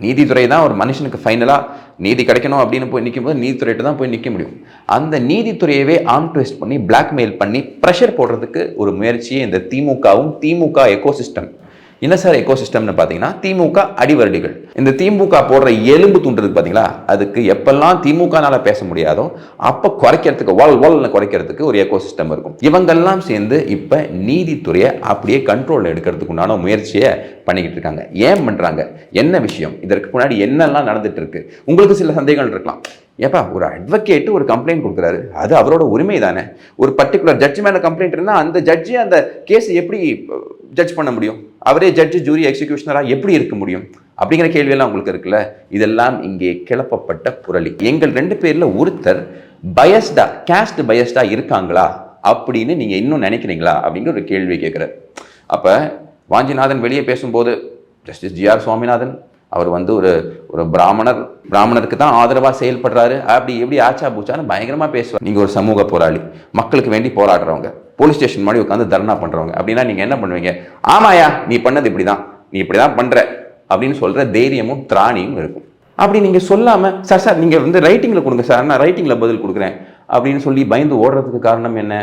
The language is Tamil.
நீதித்துறை தான் ஒரு மனுஷனுக்கு ஃபைனலாக நீதி கிடைக்கணும் அப்படின்னு போய் நிற்கும்போது நீதித்துறையிட்ட தான் போய் நிற்க முடியும். அந்த நீதித்துறையவே ஆர்ம் ட்விஸ்ட் பண்ணி பிளாக்மெயில் பண்ணி ப்ரெஷர் போடுறதுக்கு ஒரு முயற்சியே இந்த திமுகவும் திமுக எக்கோசிஸ்டம். என்ன சார் எக்கோசிஸ்டம்னு பார்த்தீங்கன்னா திமுக அடிவருடிகள். இந்த திமுக போடுற எலும்பு துண்டுறது பார்த்தீங்களா, அதுக்கு எப்பெல்லாம் திமுகனால பேச முடியாதோ அப்போ குறைக்கிறதுக்கு வால்னு குறைக்கிறதுக்கு ஒரு எக்கோசிஸ்டம் இருக்கும். இவங்கெல்லாம் சேர்ந்து இப்போ நீதித்துறையை அப்படியே கண்ட்ரோலில் எடுக்கிறதுக்கு உண்டான முயற்சியை பண்ணிக்கிட்டு இருக்காங்க. ஏன் பண்ணுறாங்க, என்ன விஷயம், இதற்கு முன்னாடி என்னெல்லாம் நடந்துட்டு இருக்கு? உங்களுக்கு சில சந்தேகங்கள் இருக்கலாம். ஏப்பா, ஒரு அட்வொகேட்டு ஒரு கம்ப்ளைண்ட் கொடுக்குறாரு, அது அவரோட உரிமை தானே. ஒரு பர்டிகுலர் ஜட்ஜ் மேலே கம்ப்ளைண்ட் இருந்தால் அந்த ஜட்ஜி அந்த கேஸை எப்படி ஜட்ஜ் பண்ண முடியும்? அவரே ஜட்ஜு, ஜூரி, எக்ஸிக்யூஷனராக எப்படி இருக்க முடியும்? அப்படிங்கிற கேள்வியெல்லாம் உங்களுக்கு இருக்குல்ல. இதெல்லாம் இங்கே கிளப்பப்பட்ட புரளி. எங்கள் 2 பேரில் ஒருத்தர் பயஸ்டா, கேஸ்ட் பயஸ்டா இருக்காங்களா அப்படின்னு நீங்கள் இன்னும் நினைக்கிறீங்களா அப்படிங்கிற ஒரு கேள்வி கேட்குறாரு. அப்போ வாஞ்சிநாதன் வெளியே பேசும்போது ஜஸ்டிஸ் ஜி.ஆர். சுவாமிநாதன் அவர் ஒரு பிராமணருக்கு தான் ஆதரவாக செயல்படுறாரு, அப்படி எப்படி ஆச்சா பூச்சான்னு பயங்கரமாக பேசுவார். நீங்கள் ஒரு சமூக போராளி, மக்களுக்கு வேண்டி போராடுறவங்க, போலீஸ் ஸ்டேஷன் மாதிரி உட்காந்து தர்ணா பண்ணுறவங்க அப்படின்னா நீங்கள் என்ன பண்ணுவீங்க? ஆமாயா, நீ பண்ணது இப்படி தான், நீ இப்படி தான் பண்ணுற அப்படின்னு சொல்கிற தைரியமும் திராணியும் இருக்கும். அப்படி நீங்கள் சொல்லாமல் சார் நீங்கள் ரைட்டிங்கில் கொடுங்க சார், நான் ரைட்டிங்கில் பதில் கொடுக்குறேன் அப்படின்னு சொல்லி பயந்து ஓடுறதுக்கு காரணம் என்ன?